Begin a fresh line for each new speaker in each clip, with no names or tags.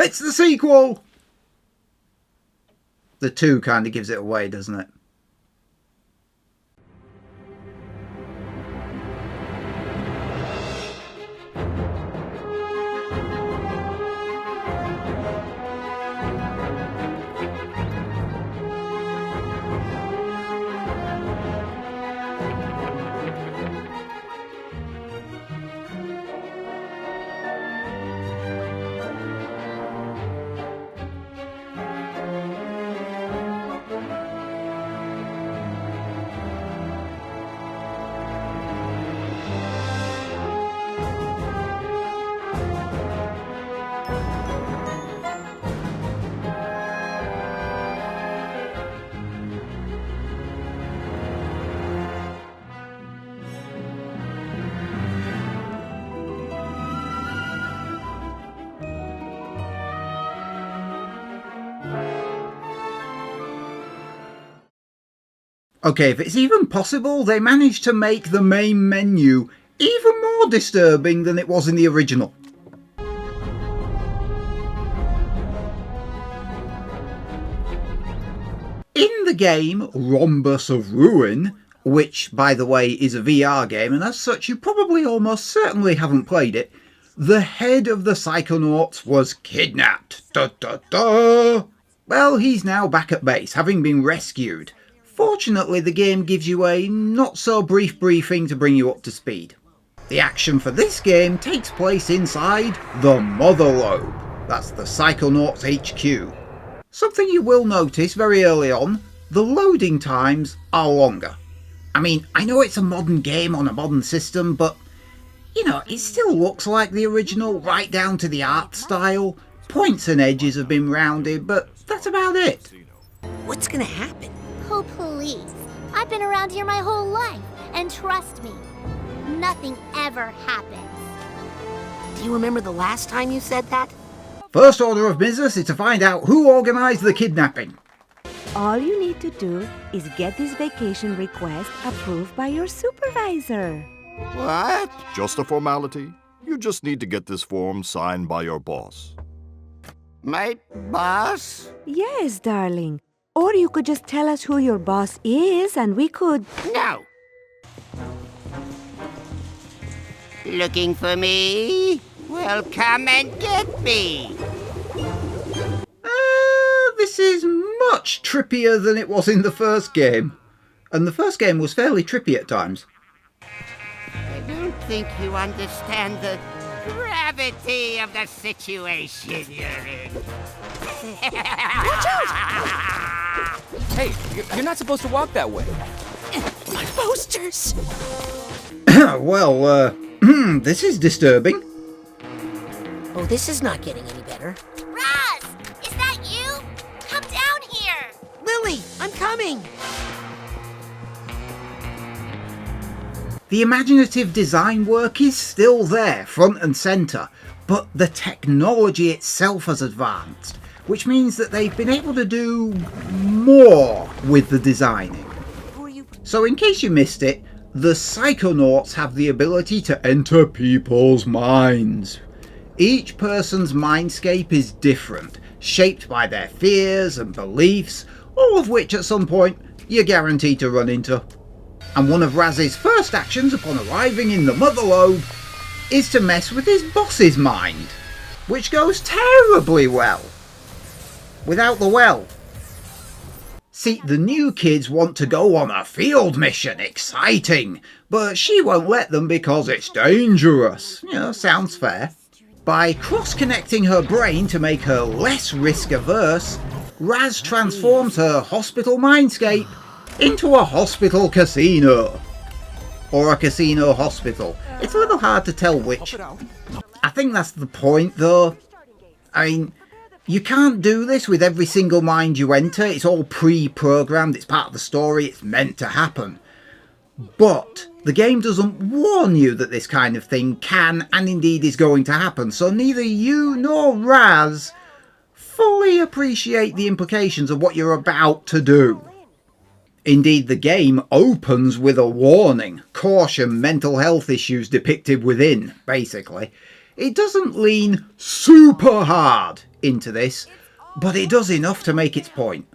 It's the sequel! The 2 kind of gives it away, doesn't it? Okay, if it's even possible, they managed to make the main menu even more disturbing than it was in the original. In the game Rhombus of Ruin, which by the way is a VR game and as such you probably almost certainly haven't played it, the head of the Psychonauts was kidnapped. Da, da, da. Well, he's now back at base, having been rescued. Fortunately, the game gives you a not-so-brief briefing to bring you up to speed. The action for this game takes place inside the Mother Lobe. That's the Psychonauts HQ. Something you will notice very early on, the loading times are longer. I mean, I know it's a modern game on a modern system, but, you know, it still looks like the original right down to the art style. Points and edges have been rounded, but that's about it.
What's gonna happen?
Oh, please. I've been around here my whole life, and trust me, nothing ever happens.
Do you remember the last time you said that?
First order of business is to find out who organised the kidnapping.
All you need to do is get this vacation request approved by your supervisor.
What? Just a formality. You just need to get this form signed by your boss.
My boss?
Yes, darling. Or you could just tell us who your boss is and we could...
No. Looking for me? Well, come and get me.
This is much trippier than it was in the first game. And the first game was fairly trippy at times.
I don't think you understand the gravity of the situation you're in.
Watch out!
Hey, you're not supposed to walk that way.
My posters!
Well, this is disturbing.
Oh, this is not getting any better.
Raz! Is that you? Come down here!
Lily, I'm coming!
The imaginative design work is still there, front and centre, but the technology itself has advanced, which means that they've been able to do more with the designing. So in case you missed it, the Psychonauts have the ability to enter people's minds. Each person's mindscape is different, shaped by their fears and beliefs, all of which at some point you're guaranteed to run into. And one of Raz's first actions upon arriving in the Mother Lobe is to mess with his boss's mind, which goes terribly well. Without the well. See, the new kids want to go on a field mission, exciting, but she won't let them because it's dangerous. You know, sounds fair. By cross-connecting her brain to make her less risk-averse, Raz transforms her hospital mindscape into a hospital casino. Or a casino hospital. It's a little hard to tell which. I think that's the point though. I mean, you can't do this with every single mind you enter. It's all pre-programmed, it's part of the story, it's meant to happen. But the game doesn't warn you that this kind of thing can and indeed is going to happen, so neither you nor Raz fully appreciate the implications of what you're about to do. Indeed, the game opens with a warning. Caution, mental health issues depicted within, basically. It doesn't lean super hard into this, but it does enough to make its point.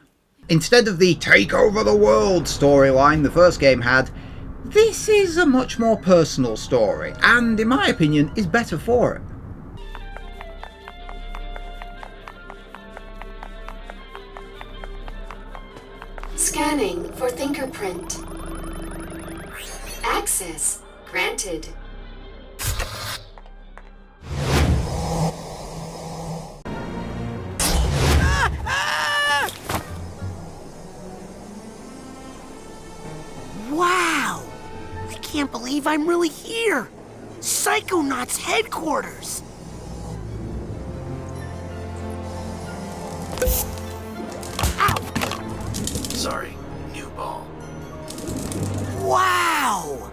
Instead of the take over the world storyline the first game had, this is a much more personal story, and in my opinion is better for it.
Scanning for fingerprint. Access granted.
Wow! I can't believe I'm really here! Psychonauts headquarters! Ow!
Sorry, new ball.
Wow!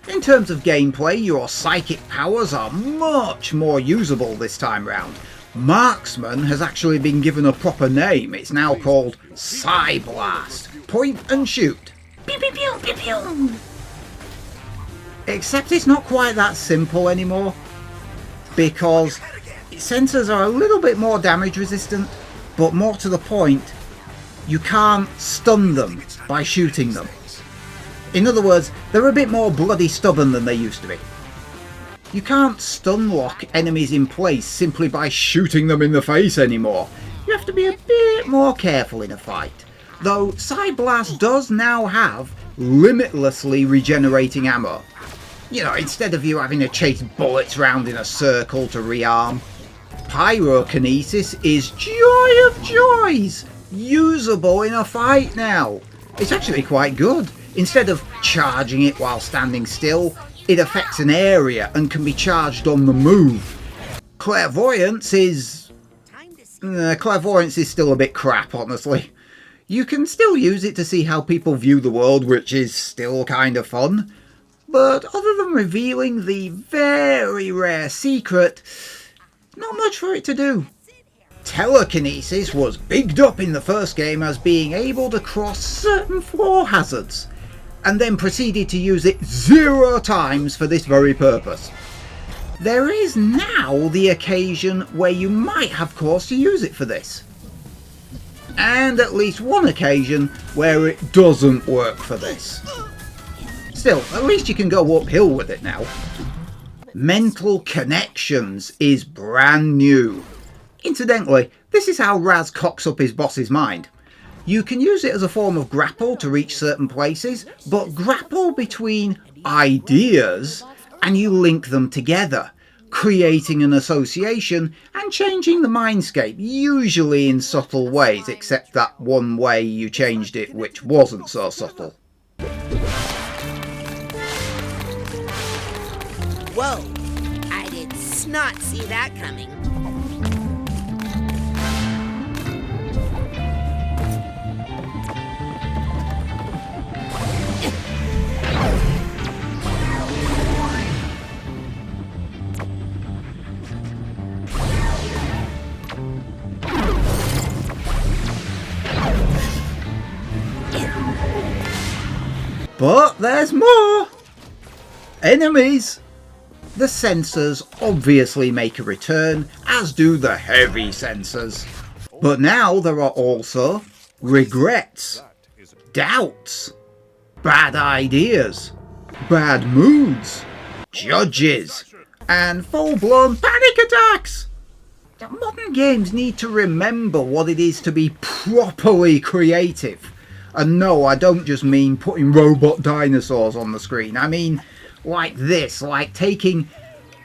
In terms of gameplay, your psychic powers are much more usable this time round. Marksman has actually been given a proper name. It's now called Psyblast. Point and shoot. Pew pew pew pew pew. Except it's not quite that simple anymore, because sensors are a little bit more damage resistant, but more to the point, you can't stun them by shooting them. In other words, they're a bit more bloody stubborn than they used to be. You can't stun lock enemies in place simply by shooting them in the face anymore. You have to be a bit more careful in a fight. Though Psyblast does now have limitlessly regenerating ammo. You know, instead of you having to chase bullets round in a circle to rearm. Pyrokinesis is joy of joys! Usable in a fight now. It's actually quite good. Instead of charging it while standing still, it affects an area and can be charged on the move. Clairvoyance is still a bit crap, honestly. You can still use it to see how people view the world, which is still kind of fun. But other than revealing the very rare secret, not much for it to do. Telekinesis was bigged up in the first game as being able to cross certain floor hazards, and then proceeded to use it 0 times for this very purpose. There is now the occasion where you might have cause to use it for this. And at least one occasion where it doesn't work for this. Still, at least you can go uphill with it now. Mental Connections is brand new. Incidentally, this is how Raz cocks up his boss's mind. You can use it as a form of grapple to reach certain places, but grapple between ideas and you link them together, creating an association and changing the mindscape, usually in subtle ways, except that one way you changed it which wasn't so subtle.
Whoa! I did not see that coming.
But there's more! Enemies! The sensors obviously make a return, as do the heavy sensors. But now there are also regrets, doubts, bad ideas, bad moods, judges, and full-blown panic attacks! Modern games need to remember what it is to be properly creative. And no, I don't just mean putting robot dinosaurs on the screen. I mean like this, like taking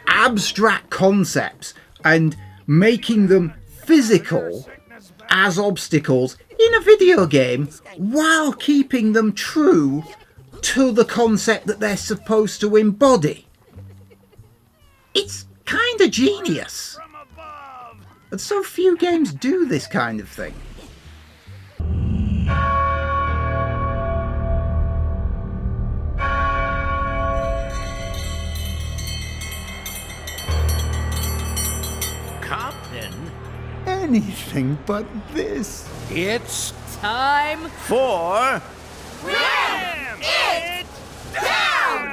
abstract concepts and making them physical as obstacles in a video game while keeping them true to the concept that they're supposed to embody. It's kind of genius. And so few games do this kind of thing.
Captain,
Anything but this.
it's time for... Ram it down!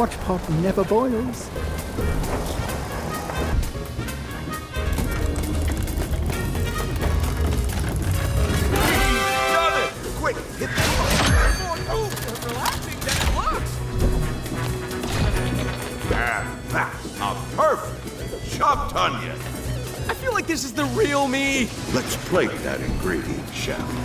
Watch pot never boils.
Done it! Quick, hit the more relaxing than it looks.
And that's a perfect chopped onion.
I feel like this is the real me.
Let's plate that ingredient, shall we?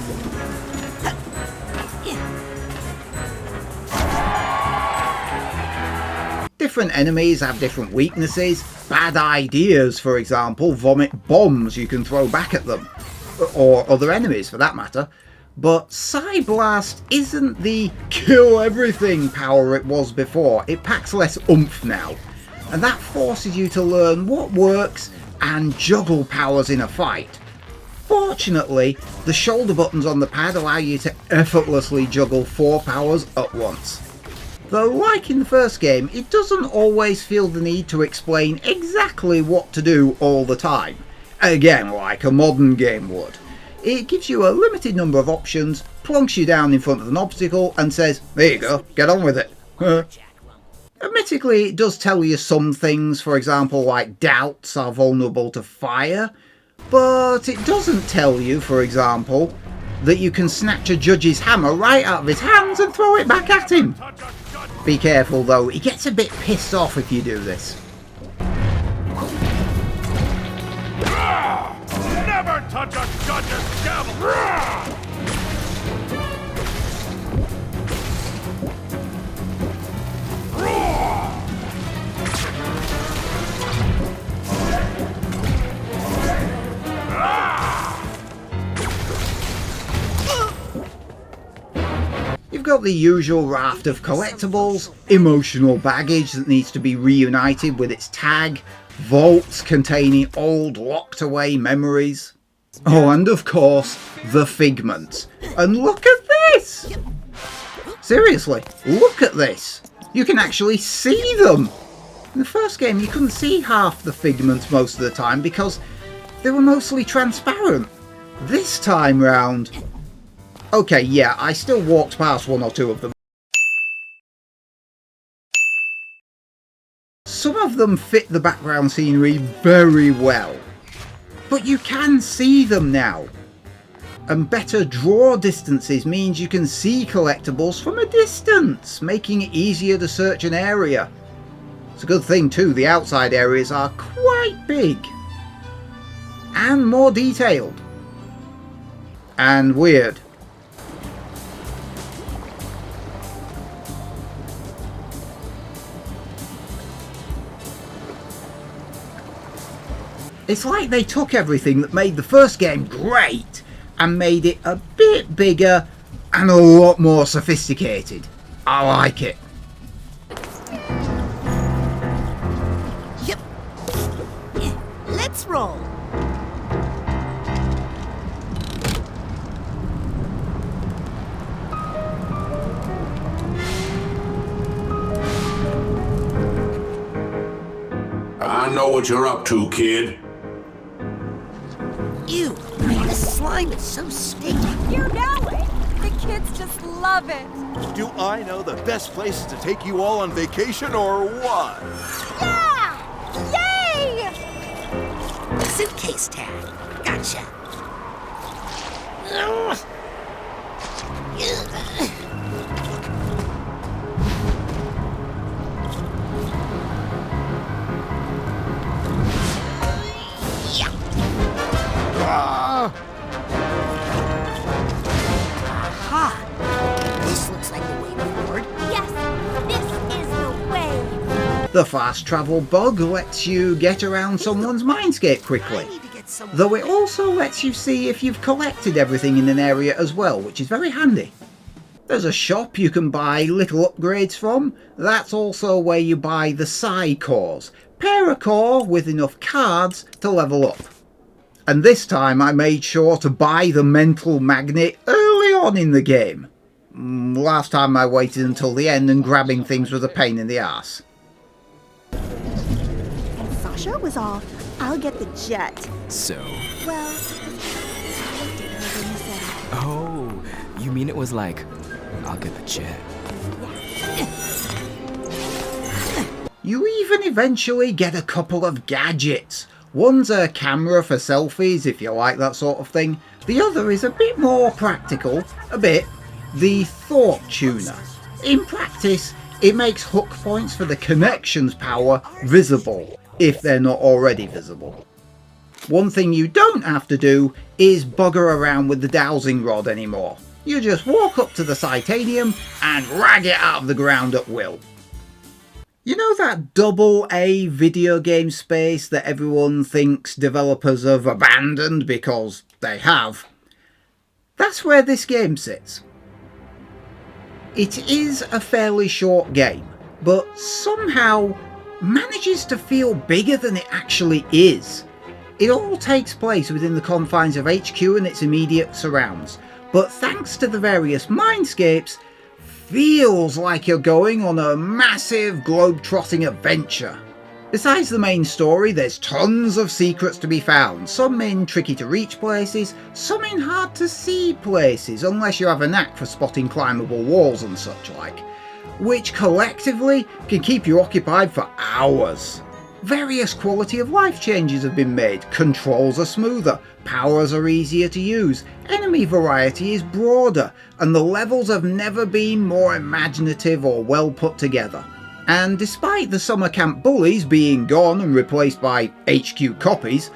Different enemies have different weaknesses. Bad ideas, for example, vomit bombs you can throw back at them. Or other enemies, for that matter. But Psyblast isn't the kill everything power it was before. It packs less oomph now. And that forces you to learn what works and juggle powers in a fight. Fortunately, the shoulder buttons on the pad allow you to effortlessly juggle 4 powers at once. Though, like in the first game, it doesn't always feel the need to explain exactly what to do all the time. Again, like a modern game would. It gives you a limited number of options, plonks you down in front of an obstacle and says, there you go, get on with it. Admittedly, it does tell you some things, for example, like doubts are vulnerable to fire, but it doesn't tell you, for example, that you can snatch a judge's hammer right out of his hands and throw it back at him. Be careful though, he gets a bit pissed off if you do this.
Never touch a judge's gavel!
You've got the usual raft of collectibles, emotional baggage that needs to be reunited with its tag, vaults containing old locked away memories. Oh, and of course, the figments. And look at this! Seriously, look at this! You can actually see them! In the first game you couldn't see half the figments most of the time because they were mostly transparent. This time round... Okay, yeah, I still walked past 1 or 2 of them. Some of them fit the background scenery very well, but you can see them now. And better draw distances means you can see collectibles from a distance, making it easier to search an area. It's a good thing too, the outside areas are quite big. And more detailed. And weird. It's like they took everything that made the first game great and made it a bit bigger and a lot more sophisticated. I like it.
Yep. Let's roll.
I know what you're up to, kid.
Ew, this slime is so sticky.
You know it. The kids just love it.
Do I know the best places to take you all on vacation or what?
Yeah! Yay!
Suitcase tag. Gotcha.
The fast travel bug lets you get around someone's mindscape quickly, though it also lets you see if you've collected everything in an area as well, which is very handy. There's a shop you can buy little upgrades from. That's also where you buy the Psy cores, pair a core with enough cards to level up. And this time I made sure to buy the mental magnet early on in the game. Last time I waited until the end and grabbing things was a pain in the arse.
Sasha was all, I'll get the jet.
So?
Well,
Oh, you mean it was like, I'll get the jet.
You even eventually get a couple of gadgets. One's a camera for selfies, if you like that sort of thing. The other is a bit more practical, the thought tuner. In practice, it makes hook points for the connection's power visible, if they're not already visible. One thing you don't have to do is bugger around with the dowsing rod anymore. You just walk up to the Psychonauts and rag it out of the ground at will. You know that AA video game space that everyone thinks developers have abandoned because they have? That's where this game sits. It is a fairly short game, but somehow manages to feel bigger than it actually is. It all takes place within the confines of HQ and its immediate surrounds, but thanks to the various mindscapes, feels like you're going on a massive globe-trotting adventure. Besides the main story, there's tons of secrets to be found, some in tricky to reach places, some in hard to see places, unless you have a knack for spotting climbable walls and such like, which collectively can keep you occupied for hours. Various quality of life changes have been made, controls are smoother, powers are easier to use, enemy variety is broader, and the levels have never been more imaginative or well put together. And despite the summer camp bullies being gone and replaced by HQ copies,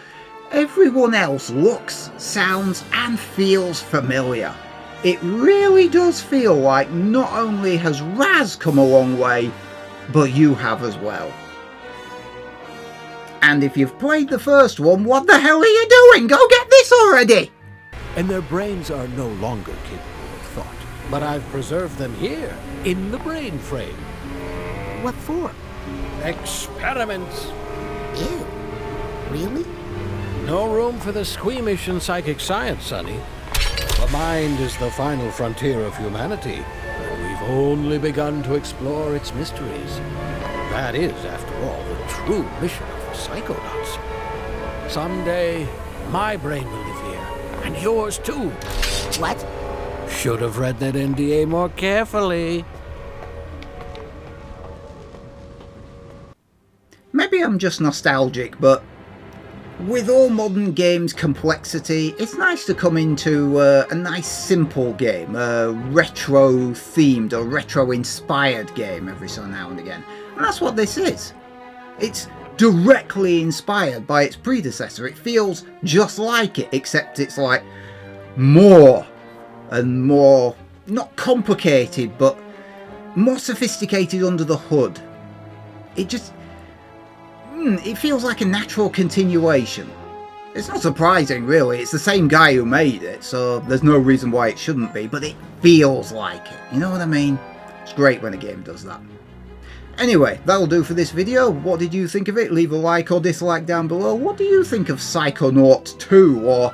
everyone else looks, sounds and feels familiar. It really does feel like not only has Raz come a long way, but you have as well. And if you've played the first one, what the hell are you doing? Go get this already!
And their brains are no longer capable of thought. But I've preserved them here, in the brain frame.
What for?
Experiments.
Ew. Really?
No room for the squeamish in psychic science, Sonny. The mind is the final frontier of humanity, and we've only begun to explore its mysteries. That is, after all, the true mission of the Psychonauts. Someday, my brain will live here, and yours too.
What?
Should have read that NDA more carefully.
Maybe I'm just nostalgic, but with all modern games' complexity, it's nice to come into a nice simple game, a retro-themed or retro-inspired game every so now and again. And that's what this is. It's directly inspired by its predecessor. It feels just like it, except it's like more and more, not complicated, but more sophisticated under the hood. It feels like a natural continuation. It's not surprising, really. It's the same guy who made it, so there's no reason why it shouldn't be, but it feels like it. You know what I mean? It's great when a game does that. Anyway, that'll do for this video. What did you think of it? Leave a like or dislike down below. What do you think of Psychonauts 2? Or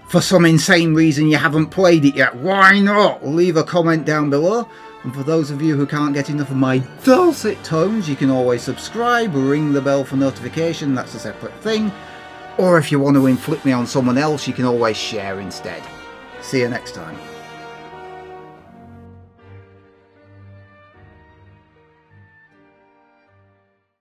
for some insane reason you haven't played it yet, why not? Leave a comment down below. And for those of you who can't get enough of my dulcet tones, you can always subscribe, ring the bell for notification, that's a separate thing. Or if you want to inflict me on someone else, you can always share instead. See you next time.